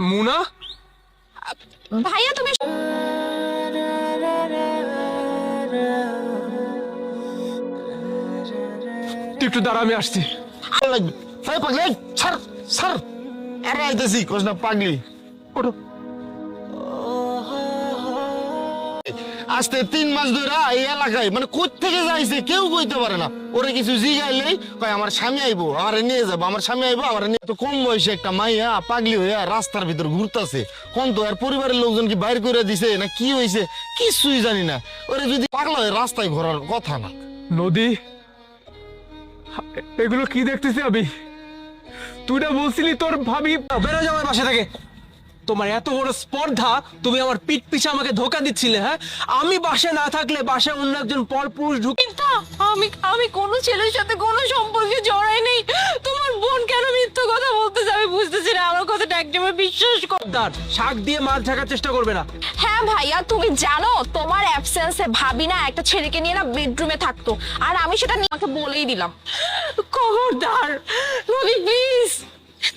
মুনা, ভাইয়া তুমি তুই একটু দাঁড়া, আমি আসছি। পাগলি ছাড় ছাড়, আরে আইতেছি কোস না পাগলি। ওঠো। আজকে 3 মাস ধরে এই এলাকায় মানে কোত্থেকে যাইছে কেউ কইতে পারে না। ওরে কিছু জিগাইলেই কয় আমার স্বামী আইবো, আমারে নিয়ে যাবো, আমার স্বামী আইবো, আমারে নিয়ে। তো কম বয়সে একটা মাইয়া পাগলি হইয়া রাস্তার ভিতর ঘুরতাছে। কোন তো আর পরিবারের লোকজন কি বাইর করে দিছে না কি হইছে কিছুই জানি না। ওরে যদি পাগলা হয়ে রাস্তায় ঘোরার কথা না। নদী, এগুলো কি দেখতেছি আমি? তুই না বলছিলি তোর ভাবি? বেরো যাও আমার বাসা থেকে। তোমার এত বড় স্পর্ধা, তুমি আমার পিঠ পিছে আমাকে ধোকা দিচ্ছিলে। হ্যাঁ, আমি বাসায় না থাকলে বাসায় অন্য একজন পরপুরুষ ঢুকে। আমি আমি কোনো ছেলের সাথে কোনো সম্পর্কে জড়াই নেই। তোমার বোন কেন মিথ্যা কথা বলতেছে আমি বুঝতেছি না। আমার কথাটা একদমই বিশ্বাস কর। শাক দিয়ে মাছ ঢাকার চেষ্টা করবে না। হ্যাঁ ভাইয়া, তুমি জানো তোমার অ্যাবসেন্সে ভাবি না একটা ছেলেকে নিয়ে না বেডরুমে থাকতো, আর আমি সেটা তোমাকে বলেই দিলাম। খবরদার নদী, প্লিজ।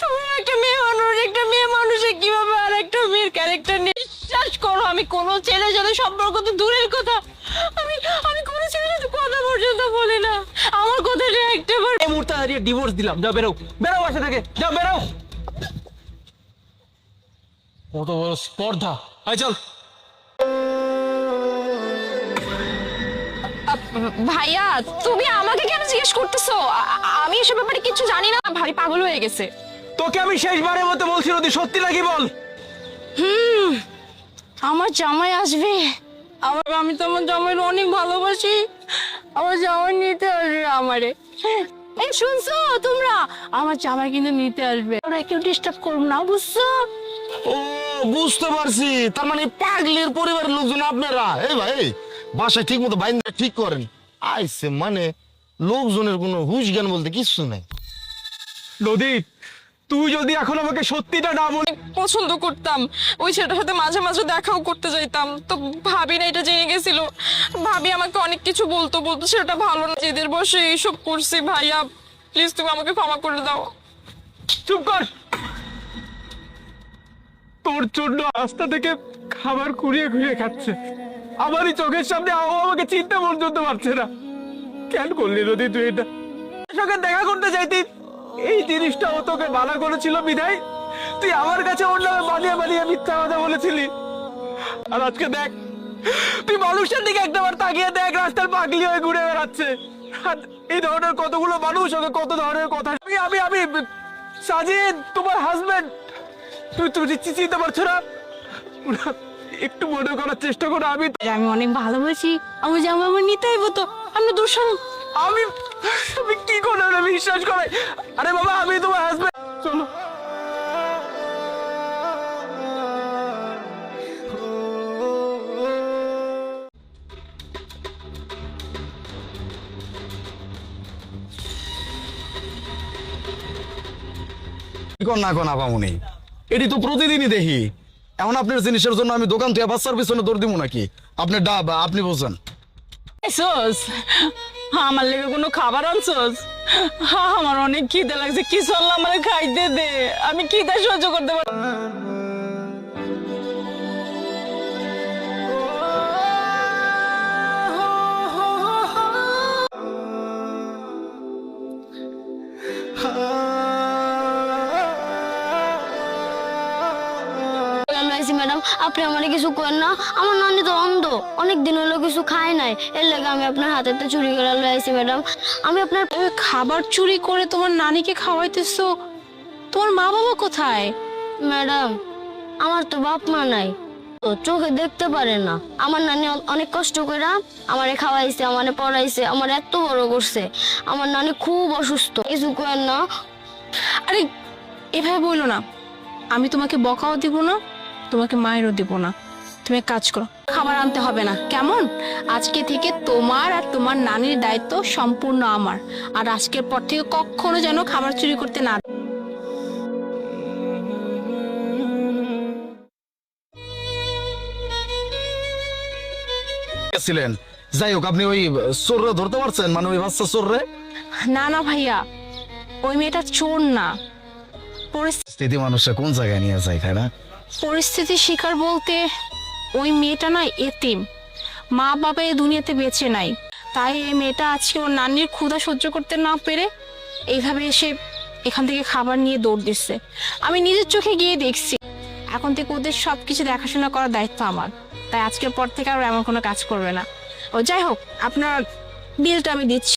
তুমি একটা মেয়ে মানুষে কিভাবে আর একটা মেয়ের ক্যারেক্টার নিয়ে বিশ্বাস করো? আমি কোনো ছেলের সাথে সম্পর্ক তো দূরের কথা, আমি আমি কোনো ছেলের সাথে কথা পর্যন্ত বলি না। আমার কথাটা একটাবার এই মুহূর্তে দাঁড়িয়ে ডিভোর্স দিলাম। যাও, বেরো বেরো বাসা থেকে, যাও বেরো। কত বড় স্পর্ধা! আয় চল। ভাইয়া, তুমি আমাকে কেন জিজ্ঞেস করতেছো? আমি এসব ব্যাপারে কিছু জানি না। ভারী পাগল হয়ে গেছে। তোকে আমি শেষবারের মতো বলছি, নদী সত্যি নাকি বল। আমার জামাই আসবে। আমি তো আমার জামাইকে অনেক ভালোবাসি। আমার জামাই নিতে আসবে আমারে। এই শুনছো তোমরা? আমার জামাই কিন্তু নিতে আসবে। ওরা কেউ ডিস্টার্ব করবো না, বুঝছো? ও বুঝতে পারছি, তার মানে পাগলির পরিবারের লোকজন আপনারা। এই ভাই বাসায় ঠিক মতো বাইন্দা ঠিক করেন আইছে, মানে লোকজনের কোনো হুঁশ জ্ঞান বলতে কিছু নাই। নদী, তুই যদি এখন আমাকে সত্যিটা না বলে। পছন্দ করতাম, ওই ছেলেটার সাথে মাঝে মাঝে দেখাও করতে যাইতাম। তো ভাবি না এটা জেনে গেছিল। ভাবি আমাকে অনেক কিছু বলতো সেটা ভালো না, জেদের বসে এইসব করছি। ভাইয়া প্লিজ তুমি আমাকে ক্ষমা করে দাও। চুপ কর। তোর জন্য রাস্তা থেকে খাবার কুড়িয়ে কুড়িয়ে খাচ্ছে, আমারই চোখের সামনে আমাকে চিন্তা পর্যন্ত পারছে না। কেন করলি নদী তুই এটা? সঙ্গে দেখা করতে চাইতি, এই জিনিসটা ও তোকে মানা করেছিল বিধায় তুই আমার কাছে ওর নামে বানিয়ে বানিয়ে মিথ্যা কথা বলেছিলি। আর আজকে দেখ, তুই মানুষের দিকে একটাবার তাকিয়ে দেখ, রাস্তার পাগলি হয়ে ঘুরে বেড়াচ্ছে। আর এই ধরনের কতগুলো মানুষ, ওকে কত ধরনের কথা। আমি আমি সাজিদ, তোমার হাজবেন্ড। তুই চিনতে পারছো না? একটু মনে করার চেষ্টা করো। আমি অনেক ভালোবাসি আমার জামাই, আমার নিতে হইব তো। আমরা দূষণ আমি আমি কি করে বিশ্বাস করে? আরে বাবা, আমি তোমার হাজবেন্ড। চলো। না কোন আপামনি, এটি তো প্রতিদিনই দেখি। এমন আপনার জিনিসের জন্য আমি দোকান থেকে বাচ্চার পিছনে দৌড় দিব নাকি? আপনার ডাব আপনি বোঝেন। আমার লেগে কোনো খাবার আনছোস? আমার অনেক খিদে লাগছে, কি চললো আমার খাইতে দে। আমি খিদে সহ্য করতে পারি। ম্যাডাম, আপনি আমারে কিছু করেন না। আমার নানি তো অন্ধ, অনেক দিন হলো কিছু খায় নাই, এর লাগে আমি আপনার হাতেতে চুরি করে লয়ে আইছি। ম্যাডাম, আমি আপনার খাবার চুরি করে তোমার নানিকে খাওয়াইতেছো? তোমার মা বাবা কোথায়? ম্যাডাম, আমার তো বাপ মা নাই, তো চোখে দেখতে পারে না। আমার নানি অনেক কষ্ট করে আমারে খাওয়াইছে, আমারে পড়াইছে, আমার এত বড় করছে। আমার নানি খুব অসুস্থ, কিছু করেন না। আরে এভাবে বললো না, আমি তোমাকে বকাও দিব না, তোমাকে মায়েরও দিব না। তুমি এক কাজ করো, খাবার আনতে হবে না কেমন? আজকে থেকে তোমার আর তোমার নানির দায়িত্ব সম্পূর্ণ আমার। আর আজকের পর থেকে কখনো যেন খাবার চুরি করতে না। ছিলেন যাই হোক, আপনি ওই চোররে ধরতে পারছেন? মানে ওই বাচ্চা চোররে? না না ভাইয়া, ওই মেয়েটা চোর না। স্থিতি মানুষটা কোন জায়গায় নিয়ে যায়, তাই না? পরিস্থিতির শিকার বলতে ওই মেয়েটা না এতিম, মা বাবা এই দুনিয়াতে বেঁচে নাই, তাই এই মেয়েটা আজকে ওর নানির ক্ষুধা সহ্য করতে না পেরে এইভাবে এসে এখান থেকে খাবার নিয়ে দৌড় দিচ্ছে। আমি নিজের চোখে গিয়ে দেখছি। এখন থেকে ওদের সবকিছু দেখাশোনা করার দায়িত্ব আমার, তাই আজকের পর থেকে আর এমন কোনো কাজ করবে না। ও যাই হোক, আপনার বিলটা আমি দিচ্ছি।